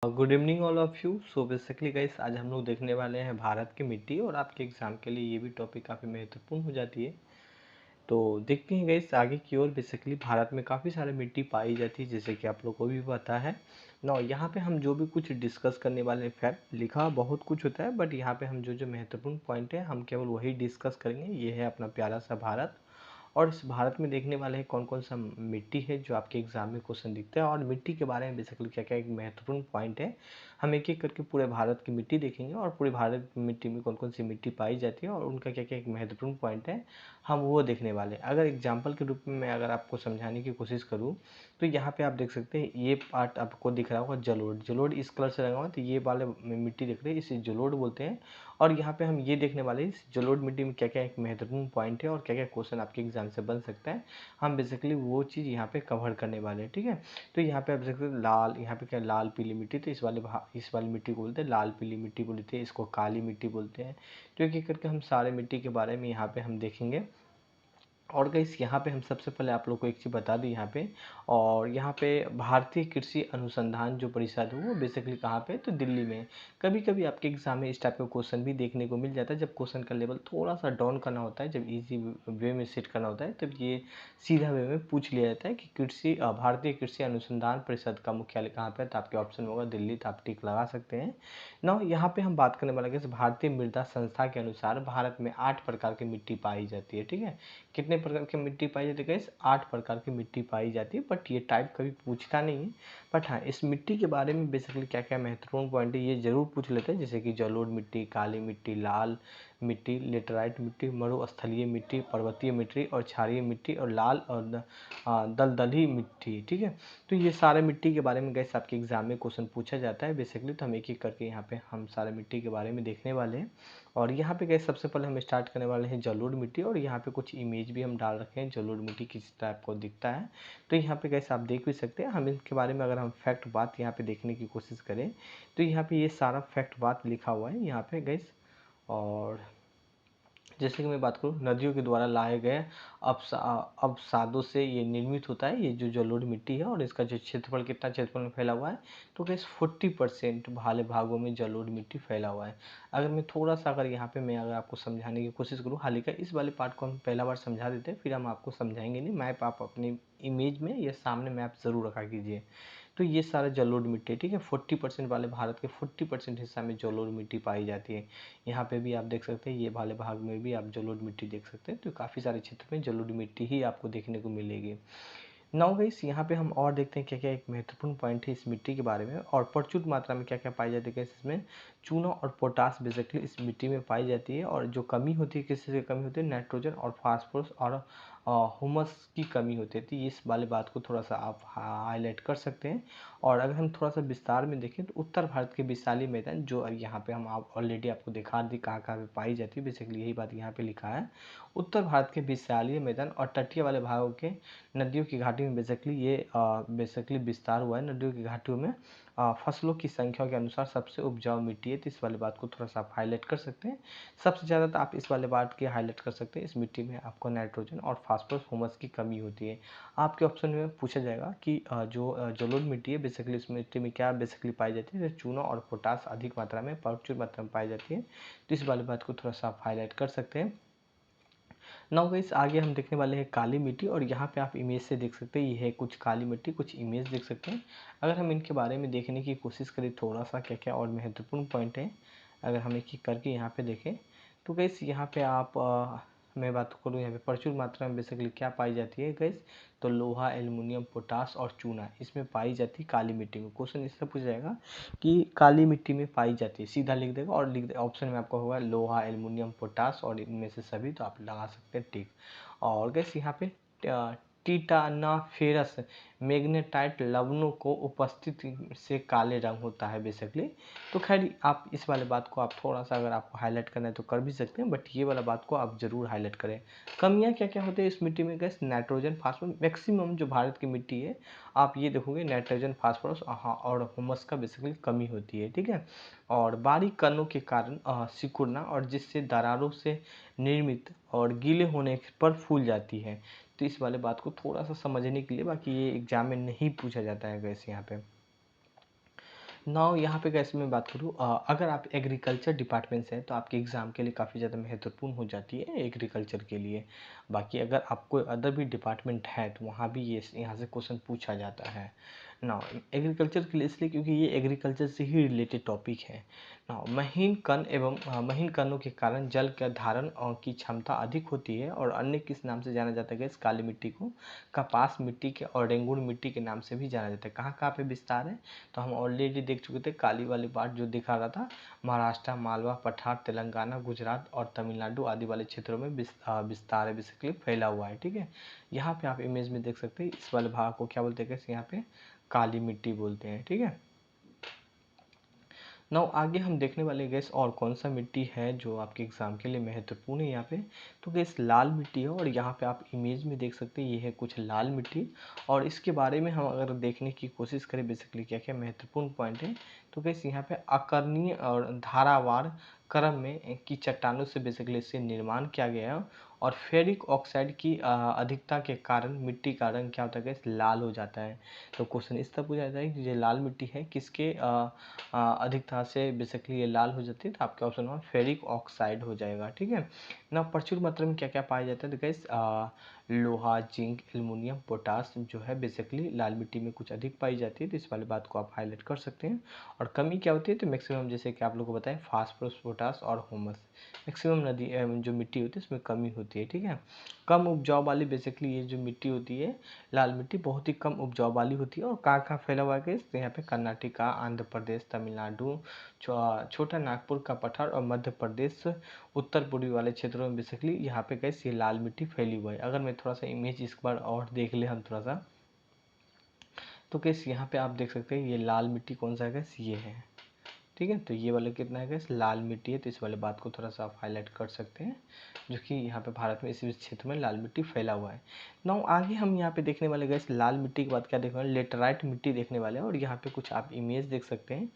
Good evening all of you. So basically guys, आज हम लोग देखने वाले हैं भारत की मिट्टी, और आपके एग्जाम के लिए ये भी टॉपिक काफ़ी महत्वपूर्ण हो जाती है। तो देखते हैं गाइस आगे की ओर। बेसिकली भारत में काफ़ी सारी मिट्टी पाई जाती है, जैसे कि आप लोग को भी पता है ना। यहाँ पे हम जो भी कुछ डिस्कस करने वाले फैक्ट लिखा बहुत कुछ होता है, बट यहाँ पे हम जो महत्वपूर्ण पॉइंट है हम केवल वही डिस्कस करेंगे। ये है अपना प्यारा सा भारत, और इस भारत में देखने वाले हैं कौन कौन सा मिट्टी है जो आपके एग्जाम में क्वेश्चन दिखता है, और मिट्टी के बारे में बेसिकली क्या क्या एक महत्वपूर्ण पॉइंट है। हम एक एक करके पूरे भारत की मिट्टी देखेंगे, और पूरे भारत की मिट्टी में कौन कौन सी मिट्टी पाई जाती है और उनका क्या क्या एक महत्वपूर्ण पॉइंट है, हम वो देखने वाले हैं। अगर एग्जाम्पल के रूप में मैं अगर आपको समझाने की कोशिश करूँ, तो यहाँ पे आप देख सकते हैं ये पार्ट आपको दिख रहा होगा जलोढ़। जलोढ़ इस कलर से रंगा हुआ है, तो ये वाले मिट्टी दिख रही है, इसे जलोढ़ बोलते हैं। और यहाँ पे हम ये देखने वाले हैं इस जलोढ़ मिट्टी में क्या क्या एक महत्वपूर्ण पॉइंट है और क्या क्या क्वेश्चन आपके एग्जाम से बन सकता है। हम बेसिकली वो चीज़ यहाँ पे कवर करने वाले हैं, ठीक है। तो यहाँ पे आप देख सकते हैं लाल, यहाँ पे क्या लाल पीली मिट्टी, तो इस वाली मिट्टी को बोलते हैं लाल पीली मिट्टी बोलते हैं, इसको काली मिट्टी बोलते हैं। तो एक एक करके हम सारे मिट्टी के बारे में यहाँ पे हम देखेंगे। और गाइस यहाँ पे हम सबसे पहले आप लोग को एक चीज़ बता दें यहाँ पे, और यहाँ पे भारतीय कृषि अनुसंधान जो परिषद है वो बेसिकली कहाँ पे, तो दिल्ली में। कभी कभी आपके एग्जाम में इस टाइप का क्वेश्चन भी देखने को मिल जाता है, जब क्वेश्चन का लेवल थोड़ा सा डाउन करना होता है, जब इजी वे में सेट करना होता है, तब ये सीधा वे में पूछ लिया जाता है कि भारतीय कृषि अनुसंधान परिषद का मुख्यालय कहाँ पे है। तो आपके ऑप्शन होगा दिल्ली, तो आप टिक लगा सकते हैं ना। यहाँ पे हम बात करने वाले हैं भारतीय मृदा संस्था के अनुसार भारत में 8 प्रकार की मिट्टी पाई जाती है, ठीक है। कितने प्रकार की मिट्टी पाई जाती है गाइस? 8 प्रकार की मिट्टी पाई जाती है, बट ये टाइप कभी पूछता नहीं है। बट हाँ, इस मिट्टी के बारे में बेसिकली क्या क्या महत्वपूर्ण पॉइंट है ये जरूर पूछ लेते हैं, जैसे कि जलोढ़ मिट्टी, काली मिट्टी, लाल मिट्टी, लेटराइट मिट्टी, मरुस्थलीय मिट्टी, पर्वतीय मिट्टी और क्षारीय मिट्टी, और लाल और दलदली मिट्टी, ठीक है। तो ये सारे मिट्टी के बारे में गाइस आपके एग्जाम में क्वेश्चन पूछा जाता है बेसिकली। तो हम एक एक करके यहाँ पे हम सारे मिट्टी के बारे में देखने वाले हैं। और यहाँ पे गाइस सबसे पहले हम स्टार्ट करने वाले हैं जलोढ़ मिट्टी, और यहाँ पे कुछ इमेज भी हम डाल रखे हैं जलोढ़ मिट्टी किस टाइप को दिखता है। तो यहाँ पे गाइस आप देख भी सकते हैं। हम इनके बारे में अगर हम फैक्ट बात यहाँ पे देखने की कोशिश करें, तो यहाँ पे ये सारा फैक्ट बात लिखा हुआ है यहाँ पे गाइस। और जैसे कि मैं बात करूँ, नदियों के द्वारा लाए गए अवसादों से ये निर्मित होता है, ये जो जलोढ़ मिट्टी है। और इसका जो क्षेत्रफल कितना क्षेत्रफल में फैला हुआ है, तो कैसे 40% भाले भागों में जलोढ़ मिट्टी फैला हुआ है। अगर मैं थोड़ा सा अगर यहाँ पे मैं अगर आपको समझाने की कोशिश करूँ, हाल ही का इस वाले पार्ट को हम पहला बार समझा देते हैं, फिर हम आपको समझाएंगे नहीं। मैप आप अपनी इमेज में या सामने मैप ज़रूर रखा कीजिए। तो ये सारा जलोढ़ मिट्टी, ठीक है। 40% वाले भारत के 40% हिस्सा में जलोढ़ मिट्टी पाई जाती है। यहाँ पे भी आप देख सकते हैं, ये वाले भाग में भी आप जलोढ़ मिट्टी देख सकते हैं। तो काफ़ी सारे क्षेत्र में जलोढ़ मिट्टी ही आपको देखने को मिलेगी। नाउ गाइस, यहाँ पे हम और देखते हैं क्या क्या एक महत्वपूर्ण पॉइंट है इस मिट्टी के बारे में, और प्रचुर मात्रा में क्या क्या पाई जाती है। इसमें चूना और पोटास बेसिकली इस मिट्टी में पाई जाती है, और जो कमी होती है किस चीज़ की कमी होती है, नाइट्रोजन और फास्फोरस और हुमस की कमी होती है। तो इस वाले बात को थोड़ा सा आप हाईलाइट कर सकते हैं। और अगर हम थोड़ा सा विस्तार में देखें, तो उत्तर भारत के विशाली मैदान जो यहाँ पे हम आप ऑलरेडी आपको दिखा दी कहाँ कहाँ पे पाई जाती है, बेसिकली यही बात यहाँ पे लिखा है। उत्तर भारत के विशालीय मैदान और तटीय वाले भागों के नदियों की घाटी में बेसिकली ये बेसिकली विस्तार हुआ है। नदियों की घाटियों में फसलों की संख्या के अनुसार सबसे उपजाऊ मिट्टी है। तो इस वाले बात को थोड़ा सा आप हाईलाइट कर सकते हैं। सबसे ज़्यादा तो आप इस वाले बात की हाईलाइट कर सकते हैं, इस मिट्टी में आपको नाइट्रोजन और फास्फोरस ह्यूमस की कमी होती है। आपके ऑप्शन में पूछा जाएगा कि जो जलोढ़ मिट्टी है बेसिकली इस मिट्टी में क्या बेसिकली पाई जाती है, तो चूना और पोटास अधिक मात्रा में प्रचुर मात्रा में पाई जाती है। तो इस वाली बात को थोड़ा सा आप हाईलाइट कर सकते हैं। नाउ गाइस, आगे हम देखने वाले हैं काली मिट्टी, और यहाँ पे आप इमेज से देख सकते हैं ये है कुछ काली मिट्टी, कुछ इमेज देख सकते हैं। अगर हम इनके बारे में देखने की कोशिश करें थोड़ा सा क्या क्या और महत्वपूर्ण पॉइंट है, अगर हम एक एक करके यहाँ पे देखें, तो गैस यहाँ पे आप मैं बात करूँ यहाँ पे प्रचुर मात्रा में बेसिकली क्या पाई जाती है गैस, तो लोहा, एल्युमिनियम, पोटास और चूना इसमें पाई जाती है काली मिट्टी में। क्वेश्चन इससे पूछा जाएगा कि काली मिट्टी में पाई जाती है, सीधा लिख देगा और लिख दे ऑप्शन में आपका होगा लोहा, एल्युमिनियम, पोटास और इनमें से सभी, तो आप लगा सकते हैं टिक। और गैस यहाँ पे टिटानाफेरस मैग्नेटाइट लवणों को उपस्थिति से काले रंग होता है बेसिकली। तो खैर आप इस वाले बात को आप थोड़ा सा अगर आपको हाईलाइट करना है तो कर भी सकते हैं, बट ये वाला बात को आप जरूर हाईलाइट करें। कमियां क्या क्या होती है इस मिट्टी में गैस, नाइट्रोजन, फास्फोरस, मैक्सिमम जो भारत की मिट्टी है आप ये देखोगे नाइट्रोजन, फास्फोरस और ह्यूमस का बेसिकली कमी होती है, ठीक है। और बारीक कणों के कारण सिकुड़ना, और जिससे दरारों से निर्मित और गीले होने पर फूल जाती है। तो इस वाले बात को थोड़ा सा समझने के लिए, बाकी ये एग्जाम में नहीं पूछा जाता है गैस यहाँ पे। नाउ यहाँ पे कैसे मैं बात करूँ, अगर आप एग्रीकल्चर डिपार्टमेंट से हैं तो आपके एग्ज़ाम के लिए काफ़ी ज़्यादा महत्वपूर्ण हो जाती है एग्रीकल्चर के लिए। बाकी अगर आप कोई अदर भी डिपार्टमेंट है तो वहाँ भी ये यहाँ से क्वेश्चन पूछा जाता है। नाउ एग्रीकल्चर के लिए इसलिए क्योंकि ये एग्रीकल्चर से ही रिलेटेड टॉपिक है। नाउ महीन कण एवं महीन कणों के कारण जल का धारण की क्षमता अधिक होती है और अन्य किस नाम से जाना जाता है, इस काली मिट्टी को कपास मिट्टी के और रेंगुन मिट्टी के नाम से भी जाना जाता है। कहाँ कहाँ पे विस्तार है, तो हम ऑलरेडी देख चुके थे, काली वाली पार्ट जो दिखा रहा था, महाराष्ट्र, मालवा, पठार, तेलंगाना, गुजरात और तमिलनाडु आदि वाले क्षेत्रों में विस्तार है, बेसिकली फैला हुआ है। ठीक है, यहाँ पे आप इमेज में देख सकते हैं, इस वाले भाग को क्या बोलते हैं, यहाँ पे काली मिट्टी बोलते हैं। ठीक है, नाउ आगे हम देखने वाले गैस और कौन सा मिट्टी है जो आपके एग्जाम के लिए महत्वपूर्ण है यहाँ पे, तो गैस लाल मिट्टी है। और यहाँ पे आप इमेज में देख सकते हैं, ये है कुछ लाल मिट्टी। और इसके बारे में हम अगर देखने की कोशिश करें बेसिकली क्या क्या महत्वपूर्ण पॉइंट है, तो गैस यहाँ पे अकर्णीय और धारावार क्रम में की चट्टानों से बेसिकली इससे निर्माण किया गया है। और फेरिक ऑक्साइड की अधिकता के कारण मिट्टी का रंग क्या होता है गैस, लाल हो जाता है। तो क्वेश्चन इस तरह पूछा जाता है कि ये लाल मिट्टी है किसके अधिकता से बेसिकली ये लाल हो जाती है, तो आपके ऑप्शन में फेरिक ऑक्साइड हो जाएगा। ठीक है ना, प्रचुर मात्रा में क्या क्या पाया जाता है, तो गैस लोहा, जिंक, एल्युमिनियम, पोटास जो है बेसिकली लाल मिट्टी में कुछ अधिक पाई जाती है, तो इस वाली बात को आप हाईलाइट कर सकते हैं। और कमी क्या होती है, तो मैक्सिमम जैसे कि आप लोगों को बताएं फास्फोरस, पोटास और ह्यूमस, मैक्सिमम नदी जो मिट्टी होती है उसमें कमी होती है। ठीक है, कम उपजाऊ वाली बेसिकली ये जो मिट्टी होती है लाल मिट्टी बहुत ही कम उपजाऊ वाली होती है। और कहाँ कहाँ फैला हुआ है, तो यहाँ पे कर्नाटका, आंध्र प्रदेश, तमिलनाडु, छोटा नागपुर का पठार और मध्य प्रदेश उत्तर पूर्वी वाले क्षेत्रों में बेसिकली यहाँ पे गैस ये लाल मिट्टी फैली हुई है। अगर मैं थोड़ा सा इमेज इस बार और देख ले हम थोड़ा सा, तो गैस यहाँ पे आप देख सकते हैं ये लाल मिट्टी कौन सा है गैस, ये है। ठीक है, तो ये वाला कितना है गैस, लाल मिट्टी है, तो इस वाले बात को थोड़ा सा आप हाईलाइट कर सकते हैं, जो कि यहाँ पे भारत में इसी क्षेत्र में लाल मिट्टी फैला हुआ है। नाउ आगे हम यहाँ पे देखने वाले गैस लाल मिट्टी के बाद क्या देखने वाले, लेटराइट मिट्टी देखने वाले हैं। और यहाँ पे कुछ आप इमेज देख सकते हैं।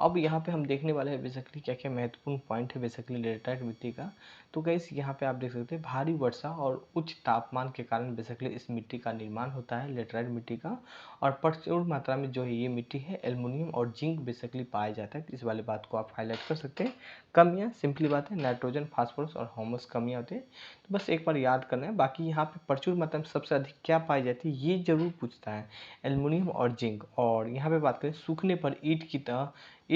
अब यहाँ पे हम देखने वाले हैं बेसिकली क्या क्या महत्वपूर्ण पॉइंट है बेसिकली लेटराइट मिट्टी का। तो गैस यहाँ पे आप देख सकते हैं भारी वर्षा और उच्च तापमान के कारण बेसिकली इस मिट्टी का निर्माण होता है, लेटराइट मिट्टी का। और प्रचुर मात्रा में जो है ये मिट्टी है एल्युमिनियम और जिंक बेसिकली पाया जाता है, इस वाले बात को आप हाईलाइट कर सकते हैं। कमियाँ सिंपली बात है, नाइट्रोजन, फास्फोरस और ह्यूमस कमियाँ होती है, तो बस एक बार याद करना है। बाकी यहाँ पे प्रचुर मात्रा में सबसे अधिक क्या पाई जाती है ये जरूर पूछता है, एल्युमिनियम और जिंक। और यहाँ पे बात करें सूखने पर ईंट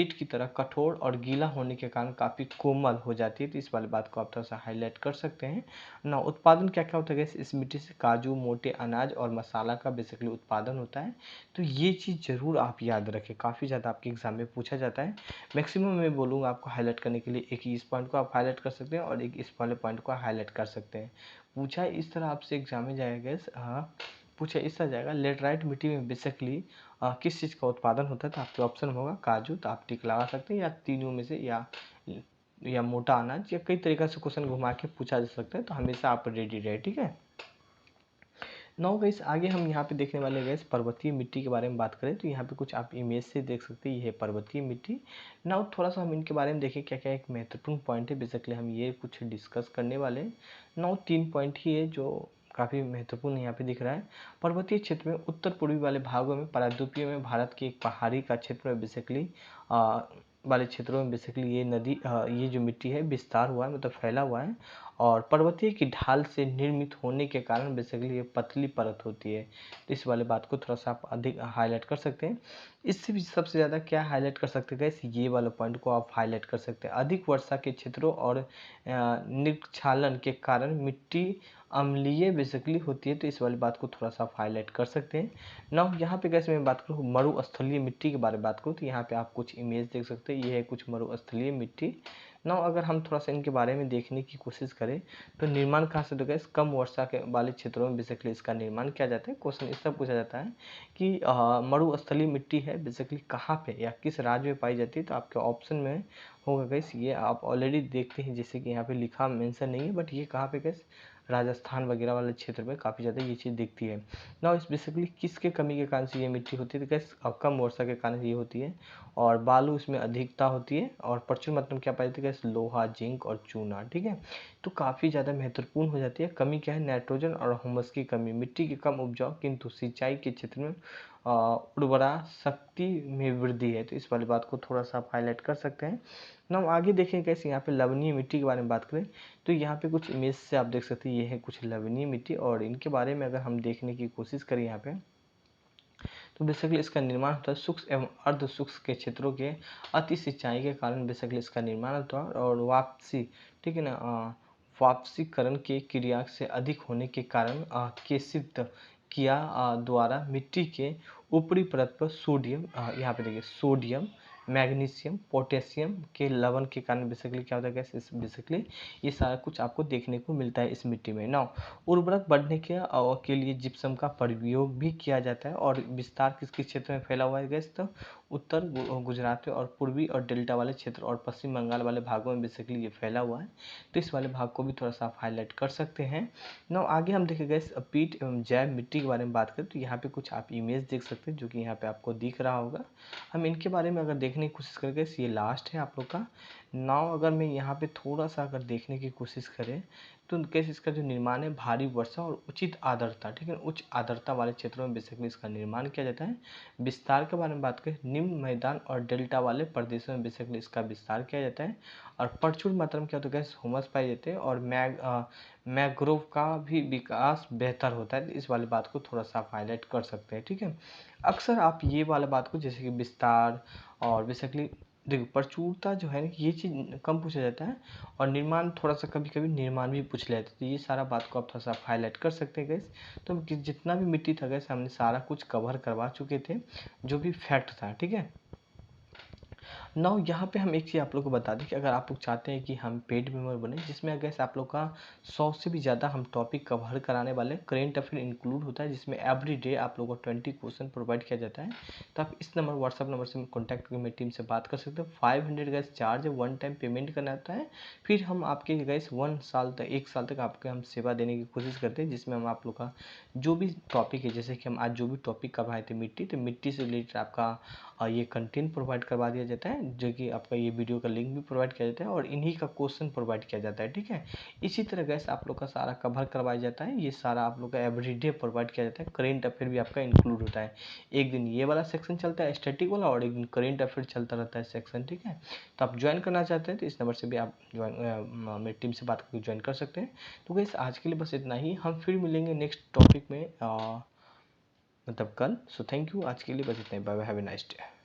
की तरह कठोर और गीला होने के कारण काफ़ी कोमल हो जाती है, तो इस वाली बात को आप थोड़ा सा हाईलाइट कर सकते हैं ना। उत्पादन क्या क्या होता है इस मिट्टी से, काजू, मोटे अनाज और मसाला का बेसिकली उत्पादन होता है। तो ये चीज़ ज़रूर आप याद रखें, काफ़ी ज़्यादा आपके एग्जाम में पूछा जाता है। मैक्सिमम मैं बोलूँगा आपको हाईलाइट करने के लिए, एक ही इस पॉइंट को आप हाईलाइट कर सकते हैं और एक इस वाले पॉइंट को हाईलाइट कर सकते हैं। पूछा इस तरह आपसे एग्जाम में जाएगा, हाँ पूछा इस तरह जाएगा, लेटराइट मिट्टी में बेसिकली किस चीज़ का उत्पादन होता है, तो आपके ऑप्शन होगा काजू, तो आप टिक लगा सकते हैं, या तीनों में से, या मोटा अनाज, या कई तरीक़े से क्वेश्चन घुमा के पूछा जा सकता है, तो हमेशा आप रेडी रहे। ठीक है, नाउ गाइस आगे हम यहाँ पे देखने वाले गैस पर्वतीय मिट्टी के बारे में बात करें, तो यहाँ पे कुछ आप इमेज से देख सकते हैं, ये है पर्वतीय मिट्टी। नाउ थोड़ा सा हम इनके बारे में देखें क्या क्या एक महत्वपूर्ण पॉइंट है, बेसिकली हम ये कुछ डिस्कस करने वाले हैं। नाउ 3 पॉइंट ही है जो काफ़ी महत्वपूर्ण यहाँ पे दिख रहा है। पर्वतीय क्षेत्र में उत्तर पूर्वी वाले भागों में प्रायद्वीपीय में भारत के एक पहाड़ी का क्षेत्र में बेसिकली वाले क्षेत्रों में बेसिकली ये नदी ये जो मिट्टी है विस्तार हुआ है, मतलब फैला हुआ है। और पर्वतीय की ढाल से निर्मित होने के कारण बेसिकली ये पतली परत होती है, तो इस वाले बात को थोड़ा सा आप अधिक हाईलाइट कर सकते हैं। इससे भी सबसे ज़्यादा क्या हाईलाइट कर सकते हैं गैस, ये वाला पॉइंट को आप हाईलाइट कर सकते हैं, अधिक वर्षा के क्षेत्रों और निक्षालन के कारण मिट्टी अम्लीय बेसिकली होती है, तो इस वाली बात को थोड़ा सा आप हाईलाइट कर सकते हैं ना। यहाँ पे कैसे मैं बात करूँ मरुस्थलीय मिट्टी के बारे में बात करूँ, तो यहाँ पे आप कुछ इमेज देख सकते हैं, ये है कुछ मरुस्थलीय मिट्टी ना। अगर हम थोड़ा सा इनके बारे में देखने की कोशिश करें, तो निर्माण कहाँ से होगा, कम वर्षा के वाले क्षेत्रों में बेसिकली इसका निर्माण किया जाता है। क्वेश्चन इस तरह पूछा जाता है कि मरुस्थलीय मिट्टी है बेसिकली कहाँ पे या किस राज्य में पाई जाती है, तो आपके ऑप्शन में होगा गैस, ये आप ऑलरेडी देखते हैं, जैसे कि यहाँ पे लिखा मेंशन नहीं है, बट ये कहाँ पे गैस, राजस्थान वगैरह वाले क्षेत्र में काफ़ी ज़्यादा ये चीज़ दिखती है ना। इस बेसिकली किसके कमी के कारण से ये मिट्टी होती है, तो गैस कम वर्षा के कारण ये होती है। और बालू इसमें अधिकता होती है, और प्रचुर मात्रा में क्या पाई जाती है गैस, लोहा, जिंक और चूना। ठीक है, तो काफ़ी ज़्यादा महत्वपूर्ण हो जाती है। कमी क्या है, नाइट्रोजन और ह्यूमस की कमी, मिट्टी की कम उपजाऊ किंतु सिंचाई के क्षेत्र में उर्वरा शक्ति में वृद्धि है, तो इस वाली बात को थोड़ा सा आप हाईलाइट कर सकते हैं ना। आगे देखें कैसे यहाँ पे लवणीय मिट्टी के बारे में बात करें तो यहाँ पे कुछ इमेज से आप देख सकते हैं ये है कुछ लवणीय मिट्टी, और इनके बारे में अगर हम देखने की कोशिश करें यहाँ पे तो बेसिकली इसका निर्माण होता है सूक्ष्म एवं अर्ध सूक्ष्म के क्षेत्रों के अति सिंचाई के कारण बेसिकली इसका निर्माण होता है, और वापसी, ठीक है ना, वापसीकरण के क्रिया से अधिक होने के कारण केशित किया द्वारा मिट्टी के ऊपरी परत पर सोडियम, यहाँ पे देखिए सोडियम, मैग्नीशियम, पोटेशियम के लवण के कारण बेसिकली क्या होता है गैस, इस बेसिकली ये सारा कुछ आपको देखने को मिलता है इस मिट्टी में ना। उर्वरक बढ़ने के लिए जिप्सम का प्रयोग भी किया जाता है, और विस्तार किस किस क्षेत्र में फैला हुआ है गैस, तो उत्तर गुजरात में और पूर्वी और डेल्टा वाले क्षेत्र और पश्चिम बंगाल वाले भागों में बेसिकली ये फैला हुआ है, तो इस वाले भाग को भी थोड़ा सा आप हाईलाइट कर सकते हैं ना। आगे हम देखें गैस पीट एवं जैव मिट्टी के बारे में बात करें तो यहाँ पे कुछ आप इमेज देख सकते हैं जो कि यहाँ पे आपको दिख रहा होगा। हम इनके बारे में अगर देखने की कोशिश करें गैस, ये लास्ट है आप लोग का नाव। अगर मैं यहाँ पे थोड़ा सा अगर देखने की कोशिश करें तो कैसे इसका जो निर्माण है भारी वर्षा और उचित आर्द्रता, ठीक है, उच्च आर्द्रता वाले क्षेत्रों में बेसिकली इसका निर्माण किया जाता है। विस्तार के बारे में बात करें निम्न मैदान और डेल्टा वाले प्रदेशों में बेसिकली इसका विस्तार किया जाता है, और प्रचुर मात्रा में क्या होता है ह्यूमस पाए जाते हैं, और मैग्रोव का भी विकास बेहतर होता है, इस वाली बात को थोड़ा सा आप हाईलाइट कर सकते हैं, ठीक है। अक्सर आप ये वाला बात को जैसे कि विस्तार और बेसिकली देखो प्रचुरता जो है ये चीज़ कम पूछा जाता है, और निर्माण थोड़ा सा कभी कभी निर्माण भी पूछ लेते हैं, तो ये सारा बात को आप थोड़ा सा हाईलाइट कर सकते हैं गैस। तो जितना भी मिट्टी था गैस हमने सारा कुछ कवर करवा चुके थे जो भी फैक्ट था, ठीक है। नाउ यहाँ पे हम एक चीज़ आप लोग को बता दें कि अगर आप लोग चाहते हैं कि हम पेड मेंबर बने जिसमें अगर आप लोग का 100 से भी ज़्यादा हम टॉपिक कवर कराने वाले, करेंट अफेयर इंक्लूड होता है जिसमें एवरी डे आप लोगों को 20 क्वेश्चन प्रोवाइड किया जाता है, तो आप इस नंबर व्हाट्सअप नंबर से कॉन्टैक्ट करके मेरी टीम से बात कर सकते हो। 500 गैस चार्ज है, वन टाइम पेमेंट करना होता है, फिर हम आपके गैस 1 साल तक आपके हम सेवा देने की कोशिश करते हैं, जिसमें हम आप लोग का जो भी टॉपिक है, जैसे कि हम आज जो भी टॉपिक करवाए थे मिट्टी, तो मिट्टी से रिलेटेड आपका ये कंटेंट प्रोवाइड करवा दिया जाता है, जो कि आपका ये वीडियो का लिंक भी प्रोवाइड किया जाता है, और इन्हीं का क्वेश्चन प्रोवाइड किया जाता है, ठीक है। इसी तरह गैस आप लोग का सारा कवर करवाया जाता है, ये सारा आप लोग का एवरीडे प्रोवाइड किया जाता है, करेंट अफेयर भी आपका इंक्लूड होता है। एक दिन ये वाला सेक्शन चलता है स्टैटिक वाला, और एक दिन करेंट अफेयर चलता रहता है सेक्शन, ठीक है। तो आप ज्वाइन करना चाहते हैं तो इस नंबर से भी आप ज्वाइन मेरी टीम से बात करके ज्वाइन कर सकते हैं। तो गैस आज के लिए बस इतना ही, हम फिर मिलेंगे नेक्स्ट टॉपिक में मतलब कल। सो थैंक यू, आज के लिए बस इतना ही, bye bye, have a nice day.